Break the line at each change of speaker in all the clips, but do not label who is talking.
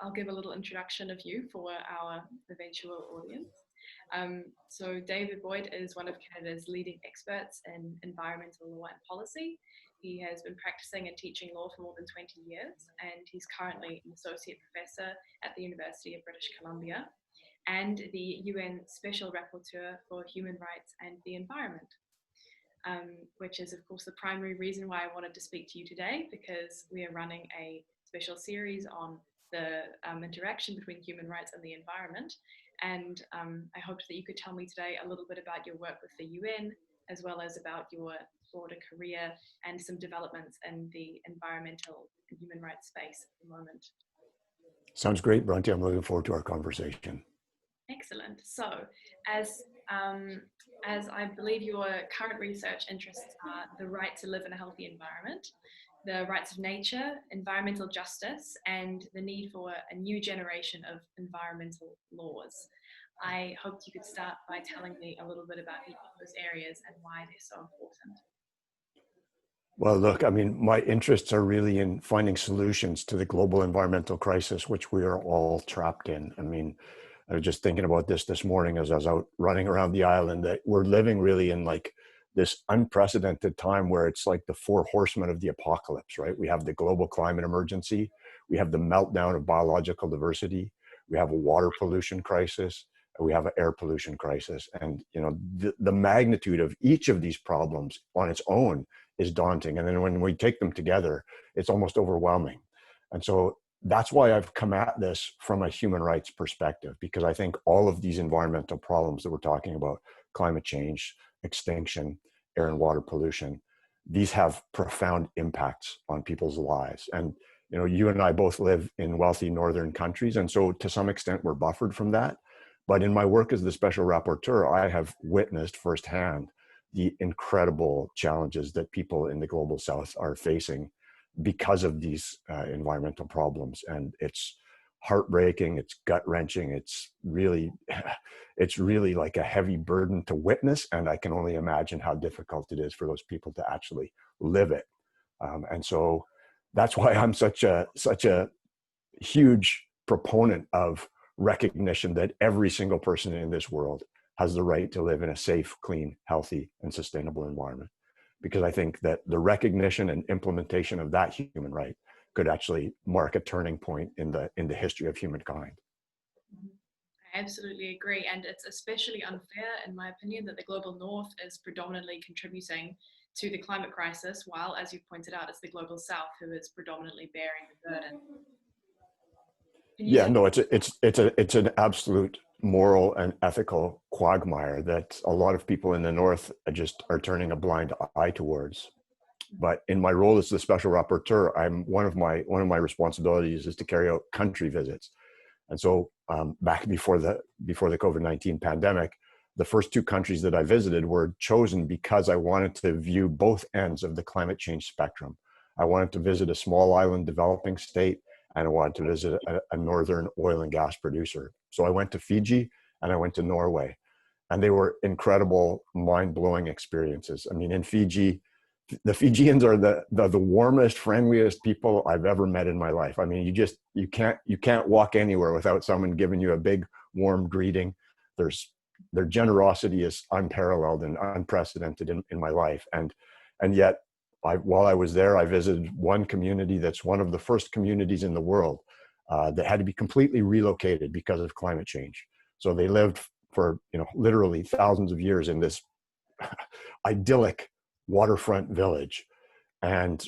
I'll give a little introduction of you for our eventual audience. So David Boyd is one of Canada's leading experts in environmental law and policy. He has been practicing and teaching law for more than 20 years, and he's currently an associate professor at the University of British Columbia and the UN Special Rapporteur for Human Rights and the Environment, which is, of course, the primary reason why I wanted to speak to you today, because we are running a special series on the interaction between human rights and the environment. And I hoped that you could tell me today a little bit about your work with the UN, as well as about your broader career and some developments in the environmental and human rights space at the moment.
Sounds great, Bronte. I'm looking forward to our conversation.
Excellent. So, as I believe your current research interests are the right to live in a healthy environment, the rights of nature, environmental justice, and the need for a new generation of environmental laws. I hoped you could start by telling me a little bit about each of those areas and why they're so important.
Well, look, I mean, my interests are really in finding solutions to the global environmental crisis, which we are all trapped in. I mean, I was just thinking about this morning as I was out running around the island, that we're living really in like this unprecedented time where it's like the four horsemen of the apocalypse, right? We have the global climate emergency, we have the meltdown of biological diversity, we have a water pollution crisis, and we have an air pollution crisis. And, you know, the magnitude of each of these problems on its own is daunting. And then when we take them together, it's almost overwhelming. And so that's why I've come at this from a human rights perspective, because I think all of these environmental problems that we're talking about, climate change, extinction, air and water pollution, these have profound impacts on people's lives. And, you know, you and I both live in wealthy northern countries. And so to some extent, we're buffered from that. But in my work as the Special Rapporteur, I have witnessed firsthand the incredible challenges that people in the global south are facing because of these environmental problems. And it's heartbreaking, it's gut-wrenching, it's really like a heavy burden to witness. And I can only imagine how difficult it is for those people to actually live it. And so that's why I'm such a huge proponent of recognition that every single person in this world has the right to live in a safe, clean, healthy, and sustainable environment. Because I think that the recognition and implementation of that human right could actually mark a turning point in the history of humankind.
I absolutely agree. And it's especially unfair, in my opinion, that the global north is predominantly contributing to the climate crisis, while, as you've pointed out, it's the global south who is predominantly bearing the burden.
Yeah, no, it's an absolute moral and ethical quagmire that a lot of people in the north are turning a blind eye towards. But in my role as the Special Rapporteur, one of my responsibilities is to carry out country visits. And so back before the COVID-19 pandemic, the first two countries that I visited were chosen because I wanted to view both ends of the climate change spectrum. I wanted to visit a small island developing state, and I wanted to visit a northern oil and gas producer. So I went to Fiji and I went to Norway, and they were incredible, mind-blowing experiences. I mean, in Fiji, the Fijians are the warmest, friendliest people I've ever met in my life. I mean, you can't walk anywhere without someone giving you a big, warm greeting. Their generosity is unparalleled and unprecedented in my life. And yet, while I was there, I visited one community that's one of the first communities in the world that had to be completely relocated because of climate change. So they lived for, literally thousands of years in this idyllic waterfront village. And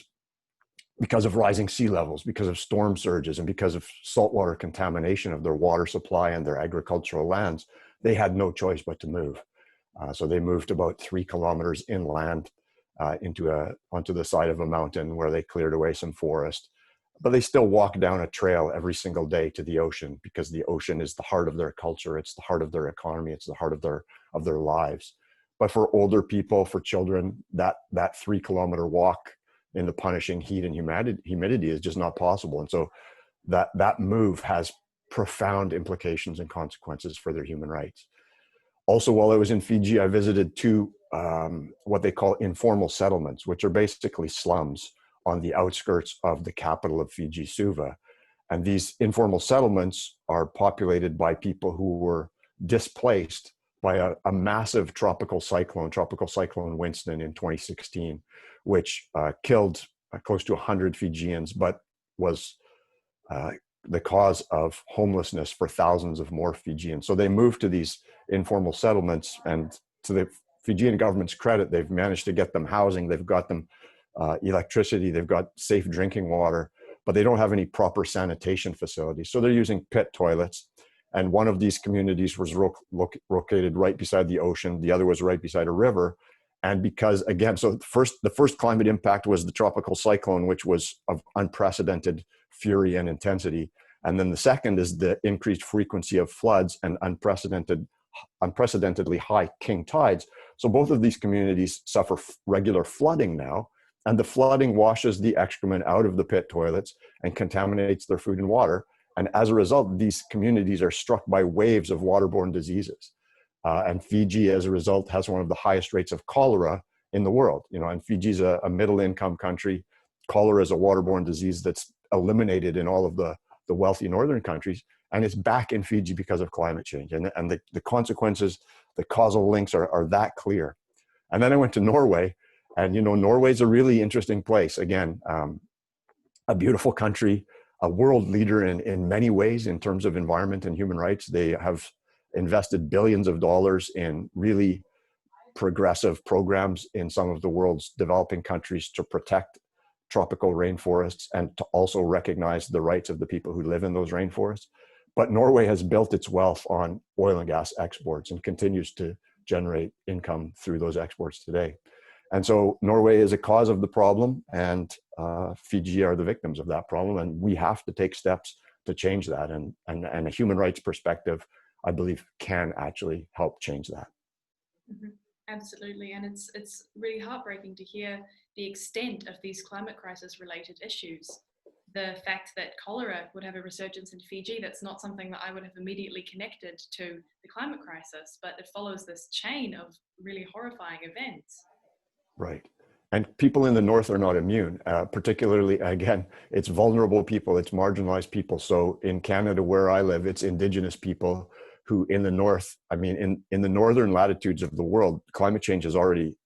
because of rising sea levels, because of storm surges, and because of saltwater contamination of their water supply and their agricultural lands, they had no choice but to move. So they moved about 3 kilometers inland onto the side of a mountain where they cleared away some forest. But they still walk down a trail every single day to the ocean, because the ocean is the heart of their culture. It's the heart of their economy. It's the heart of their lives. But for older people, for children, that 3 kilometer walk in the punishing heat and humidity is just not possible. And so that move has profound implications and consequences for their human rights. Also, while I was in Fiji, I visited 2 what they call informal settlements, which are basically slums on the outskirts of the capital of Fiji, Suva. And these informal settlements are populated by people who were displaced by a massive tropical cyclone Winston in 2016, which killed close to 100 Fijians, but was the cause of homelessness for thousands of more Fijians. So they moved to these informal settlements, and to the Fijian government's credit, they've managed to get them housing, they've got them electricity, they've got safe drinking water, but they don't have any proper sanitation facilities. So they're using pit toilets. And one of these communities was located right beside the ocean. The other was right beside a river. And because, again, so the first climate impact was the tropical cyclone, which was of unprecedented fury and intensity. And then the second is the increased frequency of floods and unprecedentedly high king tides. So both of these communities suffer regular flooding now. And the flooding washes the excrement out of the pit toilets and contaminates their food and water. And as a result, these communities are struck by waves of waterborne diseases. And Fiji, as a result, has one of the highest rates of cholera in the world. And Fiji's a middle-income country. Cholera is a waterborne disease that's eliminated in all of the wealthy northern countries, and it's back in Fiji because of climate change. And the consequences, the causal links are that clear. And then I went to Norway, and Norway's a really interesting place. Again, a beautiful country, a world leader in many ways in terms of environment and human rights. They have invested billions of dollars in really progressive programs in some of the world's developing countries to protect tropical rainforests and to also recognize the rights of the people who live in those rainforests. But Norway has built its wealth on oil and gas exports and continues to generate income through those exports today. And so Norway is a cause of the problem, and Fiji are the victims of that problem. And we have to take steps to change that. And a human rights perspective, I believe, can actually help change that.
Mm-hmm. Absolutely. And it's really heartbreaking to hear the extent of these climate crisis related issues. The fact that cholera would have a resurgence in Fiji, that's not something that I would have immediately connected to the climate crisis, but it follows this chain of really horrifying events.
Right. And people in the north are not immune, particularly, again, it's vulnerable people, it's marginalized people. So in Canada, where I live, it's Indigenous people who in the north, in the northern latitudes of the world, climate change has already,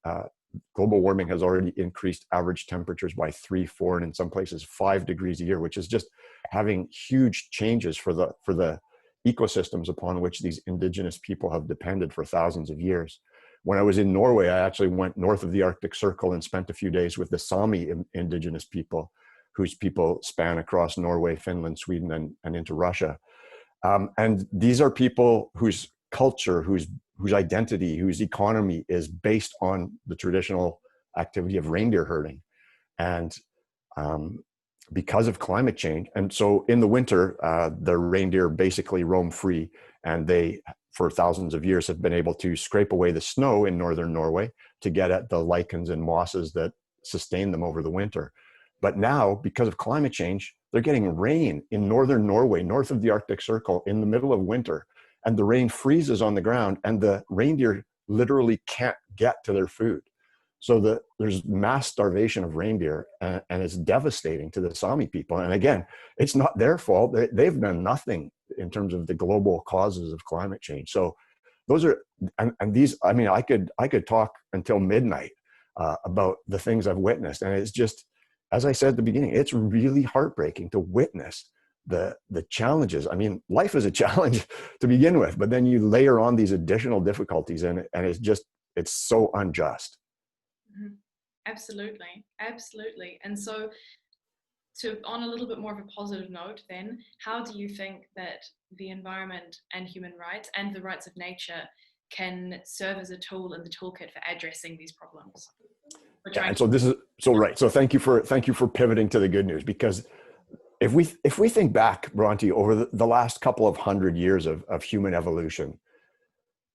global warming has already increased average temperatures by 3, 4, and in some places 5 degrees a year, which is just having huge changes for the ecosystems upon which these Indigenous people have depended for thousands of years. When I was in Norway, I actually went north of the Arctic Circle and spent a few days with the Sami Indigenous people, whose people span across Norway, Finland, Sweden, and into Russia. And these are people whose culture, whose identity, whose economy is based on the traditional activity of reindeer herding. And because of climate change, and so in the winter, the reindeer basically roam free, and they, for thousands of years, have been able to scrape away the snow in northern Norway to get at the lichens and mosses that sustain them over the winter. But now, because of climate change, they're getting rain in northern Norway, north of the Arctic Circle, in the middle of winter, and the rain freezes on the ground, and the reindeer literally can't get to their food. So there's mass starvation of reindeer, and it's devastating to the Sami people. And again, it's not their fault. They've done nothing in terms of the global causes of climate change. So those are, and these, I could talk until midnight about the things I've witnessed. And it's just, as I said at the beginning, it's really heartbreaking to witness the challenges. Life is a challenge to begin with, but then you layer on these additional difficulties, and it's so unjust.
Mm-hmm. Absolutely. And so, on a little bit more of a positive note then, how do you think that the environment and human rights and the rights of nature can serve as a tool in the toolkit for addressing these problems?
Yeah, and so right. So thank you for pivoting to the good news, because if we think back, Bronte, over the last couple of 100 years of human evolution,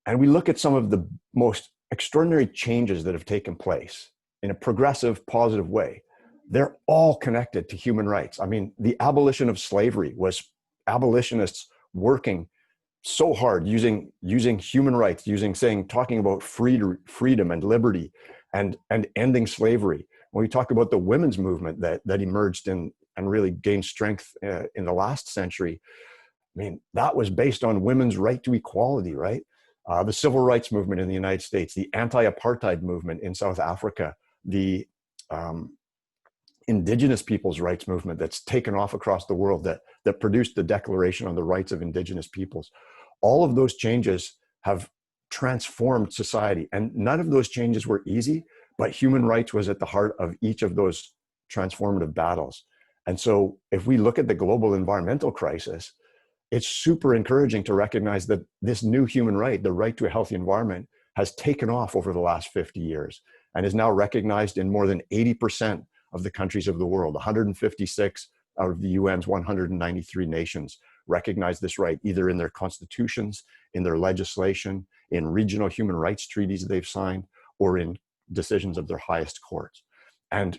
and we look at some of the most extraordinary changes that have taken place in a progressive, positive way, they're all connected to human rights. The abolition of slavery was abolitionists working so hard, using human rights, talking about freedom and liberty and ending slavery. When we talk about the women's movement that emerged in and really gained strength in the last century, I mean, that was based on women's right to equality, right? The civil rights movement in the United States, the anti-apartheid movement in South Africa, the indigenous peoples' rights movement that's taken off across the world, that produced the Declaration on the Rights of Indigenous Peoples. All of those changes have transformed society. And none of those changes were easy, but human rights was at the heart of each of those transformative battles. And so if we look at the global environmental crisis, it's super encouraging to recognize that this new human right, the right to a healthy environment, has taken off over the last 50 years and is now recognized in more than 80% of the countries of the world. 156 out of the UN's 193 nations recognize this right, either in their constitutions, in their legislation, in regional human rights treaties they've signed, or in decisions of their highest courts. And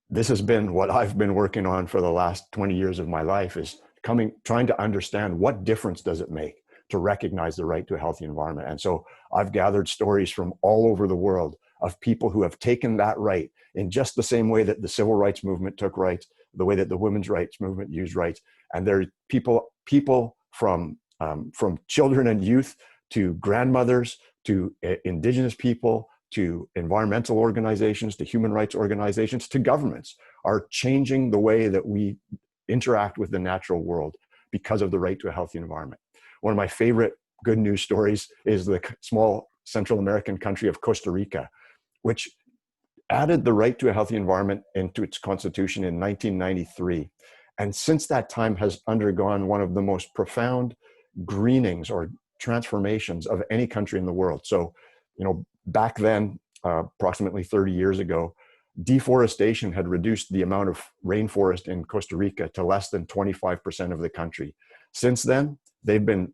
this has been what I've been working on for the last 20 years of my life, is trying to understand what difference does it make to recognize the right to a healthy environment. And so I've gathered stories from all over the world of people who have taken that right in just the same way that the civil rights movement took rights, the way that the women's rights movement used rights. And there are people from children and youth to grandmothers, to indigenous people, to environmental organizations, to human rights organizations, to governments, are changing the way that we interact with the natural world because of the right to a healthy environment. One of my favorite good news stories is the small Central American country of Costa Rica, which added the right to a healthy environment into its constitution in 1993. And since that time has undergone one of the most profound greenings or transformations of any country in the world. So, back then, approximately 30 years ago, deforestation had reduced the amount of rainforest in Costa Rica to less than 25% of the country. Since then, they've been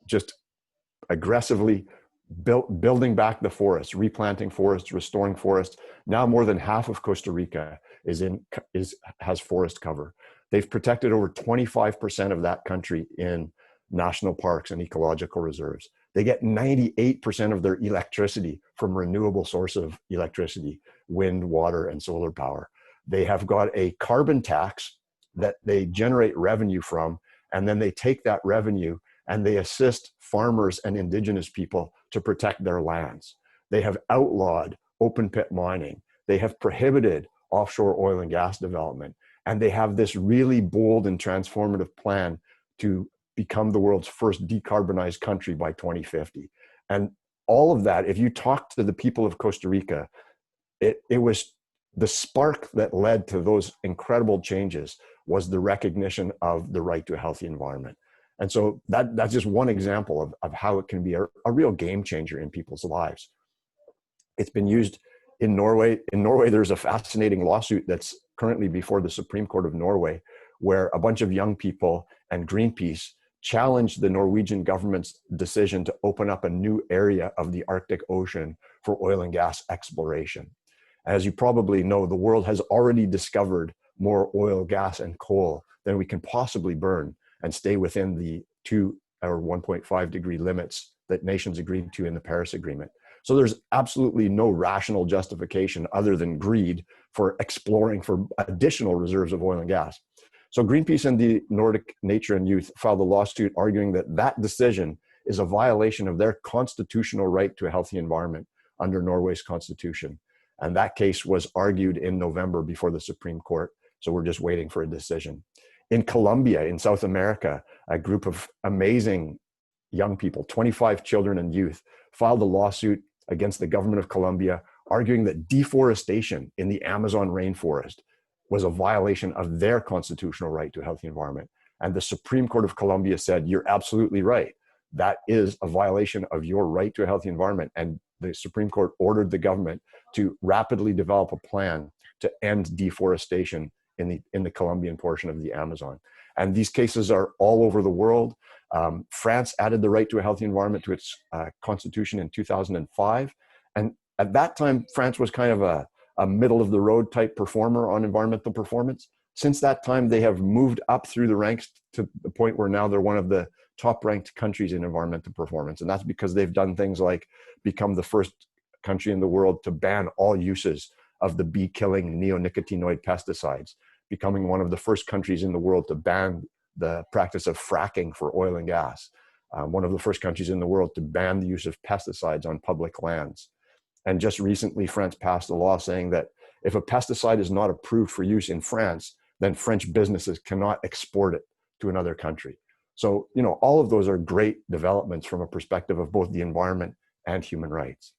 just aggressively building back the forests, replanting forests, restoring forests. Now more than half of Costa Rica has forest cover. They've protected over 25% of that country in national parks and ecological reserves. They get 98% of their electricity from renewable source of electricity, wind, water, and solar power. They have got a carbon tax that they generate revenue from, and then they take that revenue and they assist farmers and indigenous people to protect their lands. They have outlawed open pit mining. They have prohibited offshore oil and gas development. And they have this really bold and transformative plan to become the world's first decarbonized country by 2050. And all of that, if you talk to the people of Costa Rica, it was the spark that led to those incredible changes was the recognition of the right to a healthy environment. And so that's just one example of how it can be a real game changer in people's lives. It's been used in Norway. In Norway, there's a fascinating lawsuit that's currently before the Supreme Court of Norway, where a bunch of young people and Greenpeace challenged the Norwegian government's decision to open up a new area of the Arctic Ocean for oil and gas exploration. As you probably know, the world has already discovered more oil, gas, and coal than we can possibly burn and stay within the 2 or 1.5 degree limits that nations agreed to in the Paris Agreement. So there's absolutely no rational justification other than greed for exploring for additional reserves of oil and gas. So Greenpeace and the Nordic Nature and Youth filed a lawsuit arguing that that decision is a violation of their constitutional right to a healthy environment under Norway's constitution. And that case was argued in November before the Supreme Court. So we're just waiting for a decision. In Colombia, in South America, a group of amazing young people, 25 children and youth, filed a lawsuit against the government of Colombia, arguing that deforestation in the Amazon rainforest was a violation of their constitutional right to a healthy environment. And the Supreme Court of Colombia said, you're absolutely right. That is a violation of your right to a healthy environment. And the Supreme Court ordered the government to rapidly develop a plan to end deforestation in the Colombian portion of the Amazon. And these cases are all over the world. France added the right to a healthy environment to its constitution in 2005. And at that time, France was kind of a middle of the road type performer on environmental performance. Since that time, they have moved up through the ranks to the point where now they're one of the top ranked countries in environmental performance. And that's because they've done things like become the first country in the world to ban all uses of the bee-killing neonicotinoid pesticides, becoming one of the first countries in the world to ban the practice of fracking for oil and gas, one of the first countries in the world to ban the use of pesticides on public lands. And just recently, France passed a law saying that if a pesticide is not approved for use in France, then French businesses cannot export it to another country. So, you know, all of those are great developments from a perspective of both the environment and human rights.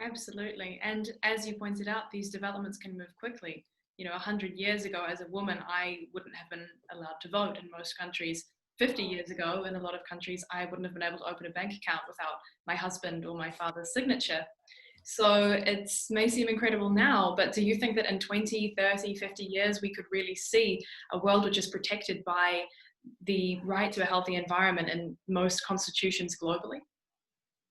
Absolutely. And as you pointed out, these developments can move quickly. You know, 100 years ago, as a woman, I wouldn't have been allowed to vote in most countries. 50 years ago, in a lot of countries, I wouldn't have been able to open a bank account without my husband or my father's signature. So it may seem incredible now, but do you think that in 20, 30, 50 years, we could really see a world which is protected by the right to a healthy environment in most constitutions globally?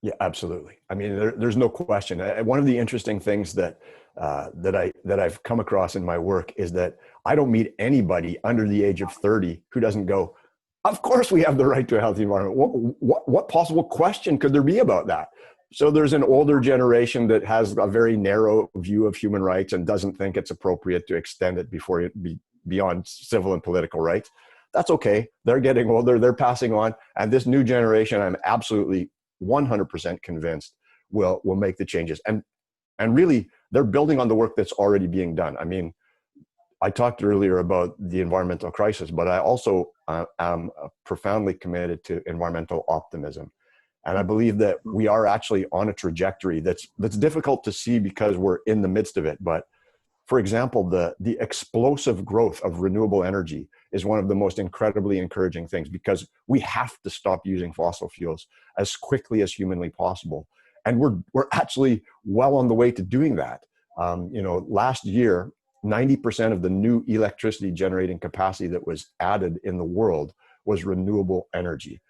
Yeah, absolutely. I mean, there's no question. One of the interesting things that I've come across in my work is that I don't meet anybody under the age of 30 who doesn't go, "Of course we have the right to a healthy environment. What possible question could there be about that?" So there's an older generation that has a very narrow view of human rights and doesn't think it's appropriate to extend it beyond civil and political rights. That's okay. They're getting older. They're passing on. And this new generation, I'm absolutely 100% convinced will make the changes. And really, they're building on the work that's already being done. I mean, I talked earlier about the environmental crisis, but I also am profoundly committed to environmental optimism. And I believe that we are actually on a trajectory that's difficult to see because we're in the midst of it. But for example, the explosive growth of renewable energy is one of the most incredibly encouraging things, because we have to stop using fossil fuels as quickly as humanly possible. And we're actually well on the way to doing that. You know, last year, 90% of the new electricity generating capacity that was added in the world was renewable energy.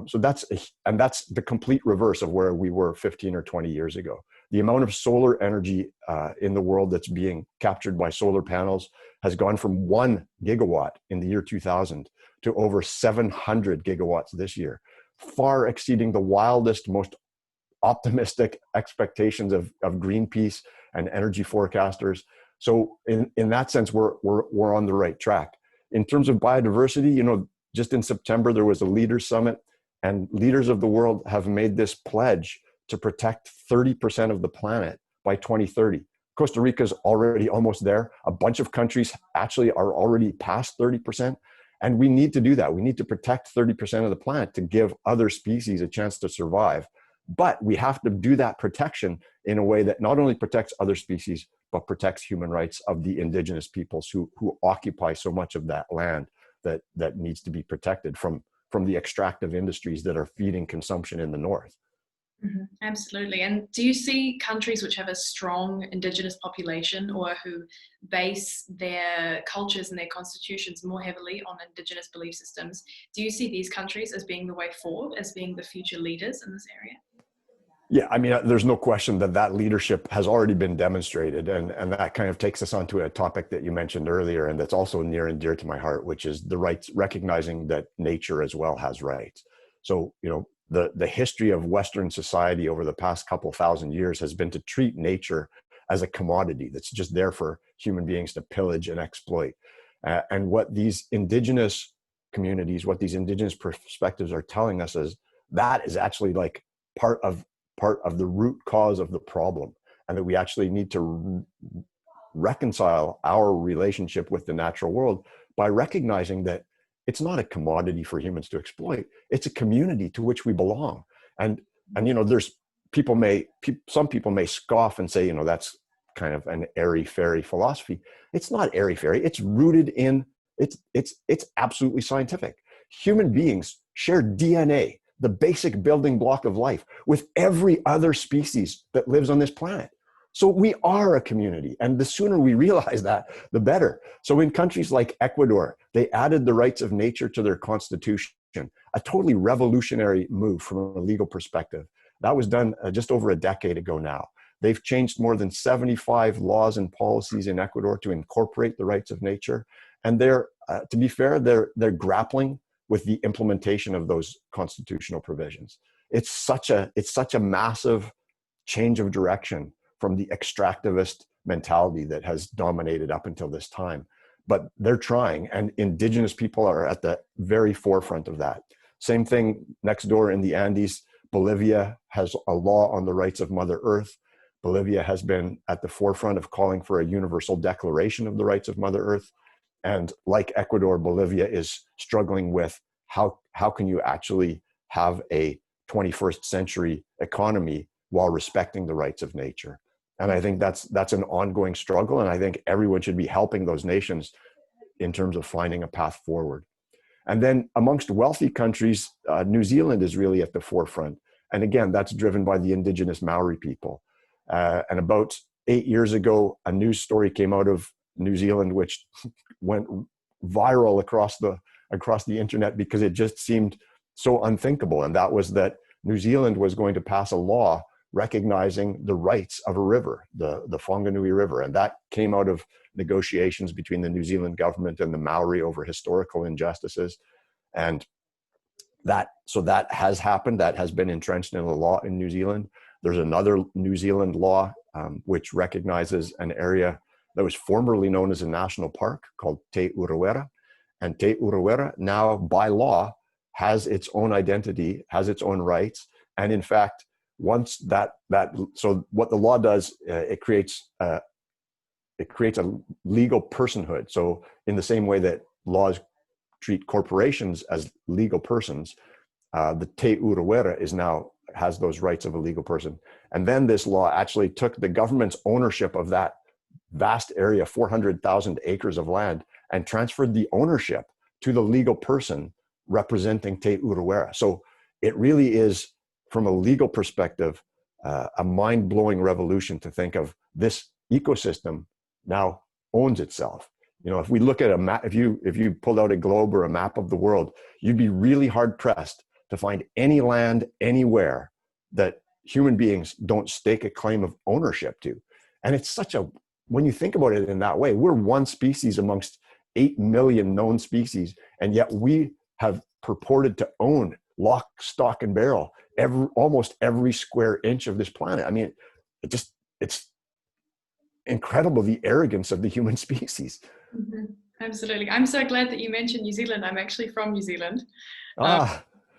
So that's the complete reverse of where we were 15 or 20 years ago. The amount of solar energy in the world that's being captured by solar panels has gone from 1 gigawatt in the year 2000 to over 700 gigawatts this year, far exceeding the wildest, most optimistic expectations of Greenpeace and energy forecasters. So in that sense, we're on the right track. In terms of biodiversity, you know, just in September, there was a leaders summit, and leaders of the world have made this pledge to protect 30% of the planet by 2030. Costa Rica's already almost there. A bunch of countries actually are already past 30%. And we need to do that. We need to protect 30% of the planet to give other species a chance to survive. But we have to do that protection in a way that not only protects other species, but protects human rights of the indigenous peoples who occupy so much of that land that needs to be protected from the extractive industries that are feeding consumption in the north.
Mm-hmm. Absolutely. And do you see countries which have a strong indigenous population, or who base their cultures and their constitutions more heavily on indigenous belief systems? Do you see these countries as being the way forward, as being the future leaders in this area?
Yeah, I mean, there's no question that leadership has already been demonstrated. And that kind of takes us on to a topic that you mentioned earlier, and that's also near and dear to my heart, which is the rights, recognizing that nature as well has rights. So, you know, the history of Western society over the past couple thousand years has been to treat nature as a commodity that's just there for human beings to pillage and exploit. And what these indigenous communities, what these indigenous perspectives are telling us is that is actually like part of the root cause of the problem, and that we actually need to reconcile our relationship with the natural world by recognizing that it's not a commodity for humans to exploit. It's a community to which we belong. And you know, some people may scoff and say, you know, that's kind of an airy-fairy philosophy. It's not airy-fairy. It's rooted in, it's absolutely scientific. Human beings share DNA, the basic building block of life, with every other species that lives on this planet. So we are a community, and the sooner we realize that, the better. So in countries like Ecuador, they added the rights of nature to their constitution, a totally revolutionary move from a legal perspective. That was done just over a decade ago now. They've changed more than 75 laws and policies in Ecuador to incorporate the rights of nature. And they're, to be fair, they're grappling with the implementation of those constitutional provisions. It's such a massive change of direction from the extractivist mentality that has dominated up until this time. But they're trying, and indigenous people are at the very forefront of that. Same thing next door in the Andes. Bolivia has a law on the rights of Mother Earth. Bolivia has been at the forefront of calling for a universal declaration of the rights of Mother Earth. And like Ecuador, Bolivia is struggling with how can you actually have a 21st century economy while respecting the rights of nature. And I think that's an ongoing struggle. And I think everyone should be helping those nations in terms of finding a path forward. And then amongst wealthy countries, New Zealand is really at the forefront. And again, that's driven by the indigenous Maori people. And about 8 years ago, a news story came out of New Zealand, which went viral across the internet because it just seemed so unthinkable. And that was that New Zealand was going to pass a law recognizing the rights of a river, the Whanganui River. And that came out of negotiations between the New Zealand government and the Maori over historical injustices. And that has happened. That has been entrenched in the law in New Zealand. There's another New Zealand law which recognizes an area that was formerly known as a national park called Te Urewera. And Te Urewera now by law has its own identity, has its own rights. And in fact, once so what the law does, it creates a legal personhood. So in the same way that laws treat corporations as legal persons, the Te Urewera has those rights of a legal person. And then this law actually took the government's ownership of that vast area, 400,000 acres of land, and transferred the ownership to the legal person representing Te Urewera. So it really is, from a legal perspective, a mind-blowing revolution to think of this ecosystem now owns itself. You know, if we look at a map, if you pulled out a globe or a map of the world, you'd be really hard pressed to find any land anywhere that human beings don't stake a claim of ownership to. And it's when you think about it in that way, we're one species amongst 8 million known species, and yet we have purported to own lock, stock, and barrel almost every square inch of this planet. I mean, it's incredible, the arrogance of the human species.
Mm-hmm. Absolutely. I'm so glad that you mentioned New Zealand. I'm actually from New Zealand.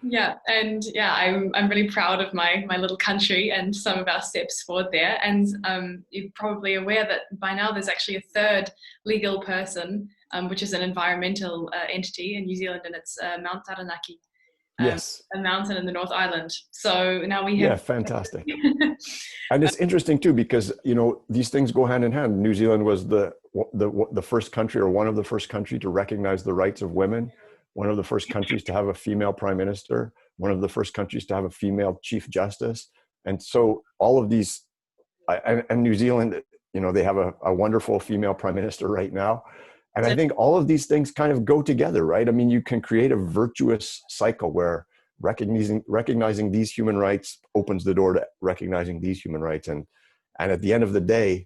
Yeah, and yeah, I'm really proud of my little country and some of our steps forward there. And you're probably aware that by now there's actually a third legal person, which is an environmental entity in New Zealand, and it's Mount Taranaki.
Yes.
A mountain in the North Island. So now we have...
Yeah, fantastic. And it's interesting too, because, you know, these things go hand in hand. New Zealand was the first country, or one of the first countries, to recognize the rights of women, one of the first countries to have a female prime minister, one of the first countries to have a female chief justice. And so all of these, and New Zealand, you know, they have a wonderful female prime minister right now. And I think all of these things kind of go together, right? I mean, you can create a virtuous cycle where recognizing these human rights opens the door to recognizing these human rights. And at the end of the day,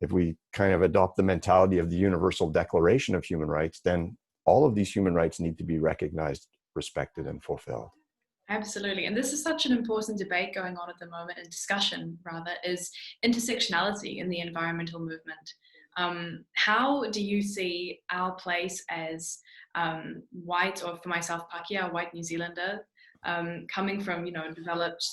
if we kind of adopt the mentality of the Universal Declaration of Human Rights, then all of these human rights need to be recognized, respected, and fulfilled.
Absolutely. And this is such an important debate going on at the moment, and discussion rather, is intersectionality in the environmental movement. How do you see our place as white, or for myself, Pakeha, white New Zealander, coming from, you know, developed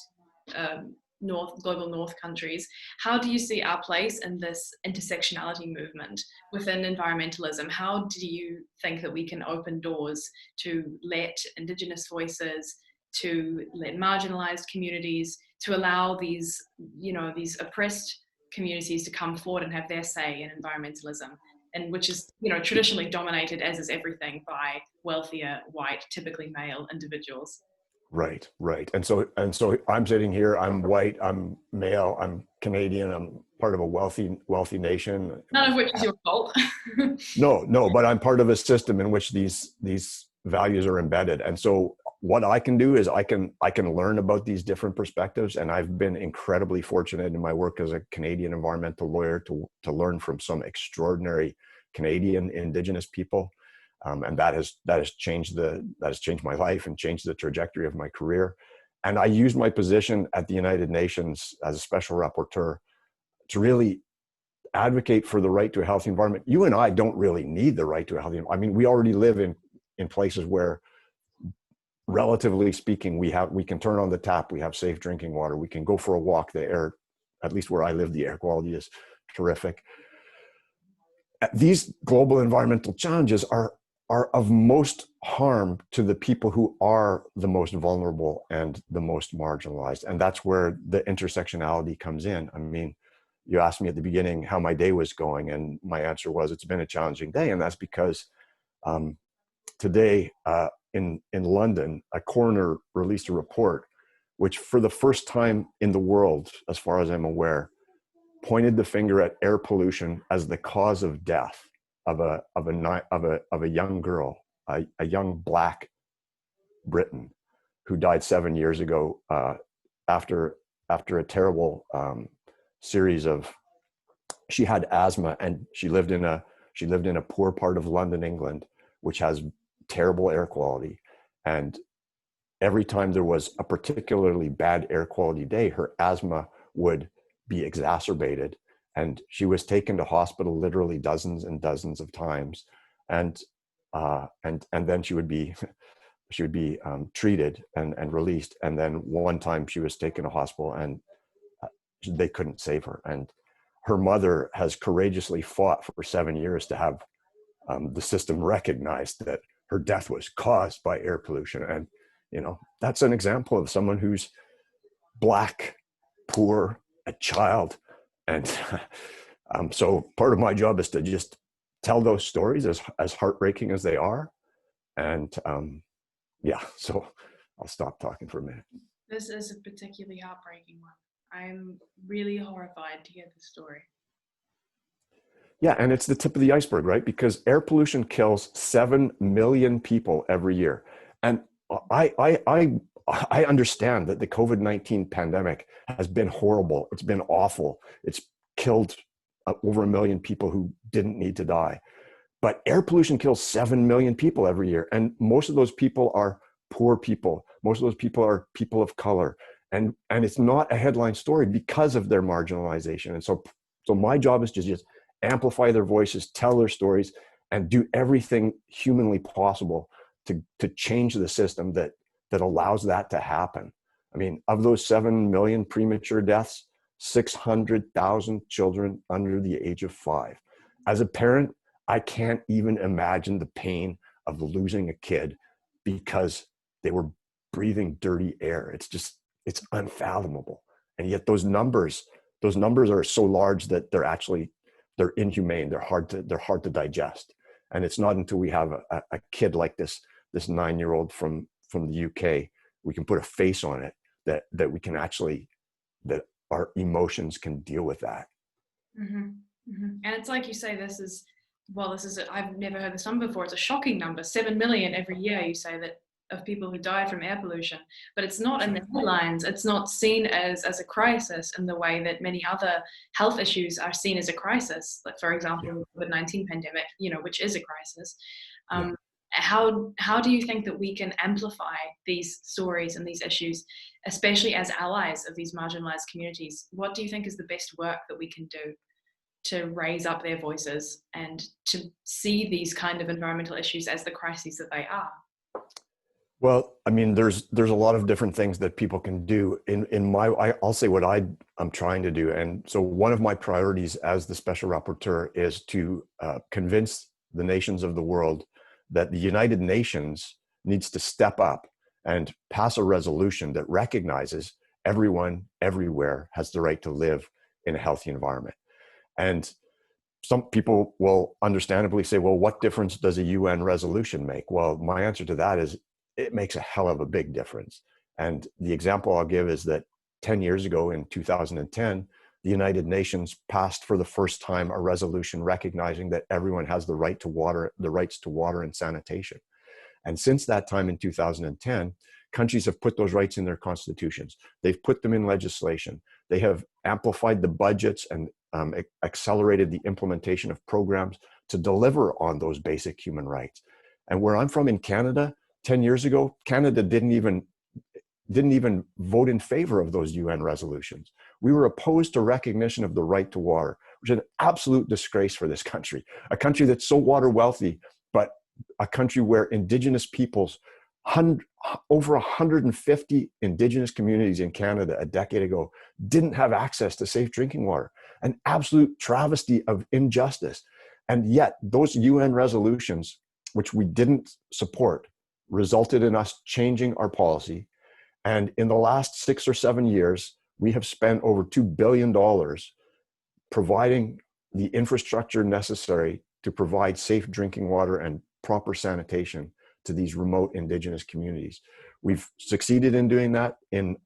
global north countries? How do you see our place in this intersectionality movement within environmentalism? How do you think that we can open doors to let Indigenous voices, to let marginalized communities, to allow these, you know, these oppressed communities to come forward and have their say in environmentalism, and which is, you know, traditionally dominated, as is everything, by wealthier, white, typically male individuals?
Right. And so I'm sitting here, I'm white, I'm male, I'm Canadian, I'm part of a wealthy nation.
None of which is your fault.
No, but I'm part of a system in which these values are embedded. And so what I can do is I can learn about these different perspectives. And I've been incredibly fortunate in my work as a Canadian environmental lawyer to learn from some extraordinary Canadian Indigenous people. And that has changed my life and changed the trajectory of my career. And I used my position at the United Nations as a special rapporteur to really advocate for the right to a healthy environment. You and I don't really need the right to a healthy environment. I mean, we already live in places where, relatively speaking, we can turn on the tap, we have safe drinking water, we can go for a walk, the air, at least where I live, the air quality is terrific. These global environmental challenges are of most harm to the people who are the most vulnerable and the most marginalized. And that's where the intersectionality comes in. I mean, you asked me at the beginning how my day was going, and my answer was, it's been a challenging day. And that's because today in London, a coroner released a report which, for the first time in the world, as far as I'm aware, pointed the finger at air pollution as the cause of death of a young girl, a young Black Briton who died 7 years ago after a terrible series of. She had asthma, and she lived in a poor part of London, England, which has terrible air quality. And every time there was a particularly bad air quality day, her asthma would be exacerbated, and she was taken to hospital literally dozens and dozens of times, and then she would be treated and released. And then one time she was taken to hospital, and they couldn't save her. And her mother has courageously fought for 7 years to have the system recognize that her death was caused by air pollution. And that's an example of someone who's Black, poor, a child. And so part of my job is to just tell those stories, as heartbreaking as they are. And so I'll stop talking for a minute.
This is a particularly heartbreaking one. I'm really horrified to hear this story.
Yeah, and it's the tip of the iceberg, right? Because air pollution kills 7 million people every year. And I understand that the COVID-19 pandemic has been horrible. It's been awful. It's killed over 1 million people who didn't need to die. But air pollution kills 7 million people every year. And most of those people are poor people. Most of those people are people of color. And it's not a headline story because of their marginalization. And so my job is to just amplify their voices, tell their stories, and do everything humanly possible to change the system that allows that to happen. I mean, of those 7 million premature deaths, 600,000 children under the age of 5. As a parent, I can't even imagine the pain of losing a kid because they were breathing dirty air. It's unfathomable. And yet those numbers are so large that they're inhumane. They're hard to digest. And it's not until we have a kid like this 9-year-old from the UK, we can put a face on it that we can actually, that our emotions can deal with that.
Mm-hmm. Mm-hmm. And it's like you say, I've never heard this number before. It's a shocking number, 7 million every year, you say, that of people who die from air pollution, but it's not in the headlines. It's not seen as a crisis in the way that many other health issues are seen as a crisis. Like, for example, the COVID-19 pandemic, which is a crisis. How do you think that we can amplify these stories and these issues, especially as allies of these marginalized communities? What do you think is the best work that we can do to raise up their voices and to see these kind of environmental issues as the crises that they are?
Well, I mean, there's a lot of different things that people can do. I'll say what I'm trying to do. And so one of my priorities as the Special Rapporteur is to convince the nations of the world that the United Nations needs to step up and pass a resolution that recognizes everyone, everywhere has the right to live in a healthy environment. And some people will understandably say, well, what difference does a UN resolution make? Well, my answer to that is, it makes a hell of a big difference. And the example I'll give is that 10 years ago in 2010, the United Nations passed for the first time a resolution recognizing that everyone has the rights to water and sanitation. And since that time in 2010, countries have put those rights in their constitutions. They've put them in legislation. They have amplified the budgets and accelerated the implementation of programs to deliver on those basic human rights. And where I'm from in Canada, 10 years ago, Canada didn't even vote in favor of those UN resolutions. We were opposed to recognition of the right to water. which is an absolute disgrace for this country, a country that's so water wealthy, but a country where indigenous peoples, over 150 indigenous communities in Canada a decade ago didn't have access to safe drinking water, an absolute travesty of injustice. And yet those UN resolutions, which we didn't support, resulted in us changing our policy. And in the last 6 or 7 years, we have spent over $2 billion providing the infrastructure necessary to provide safe drinking water and proper sanitation to these remote indigenous communities. We've succeeded in doing that in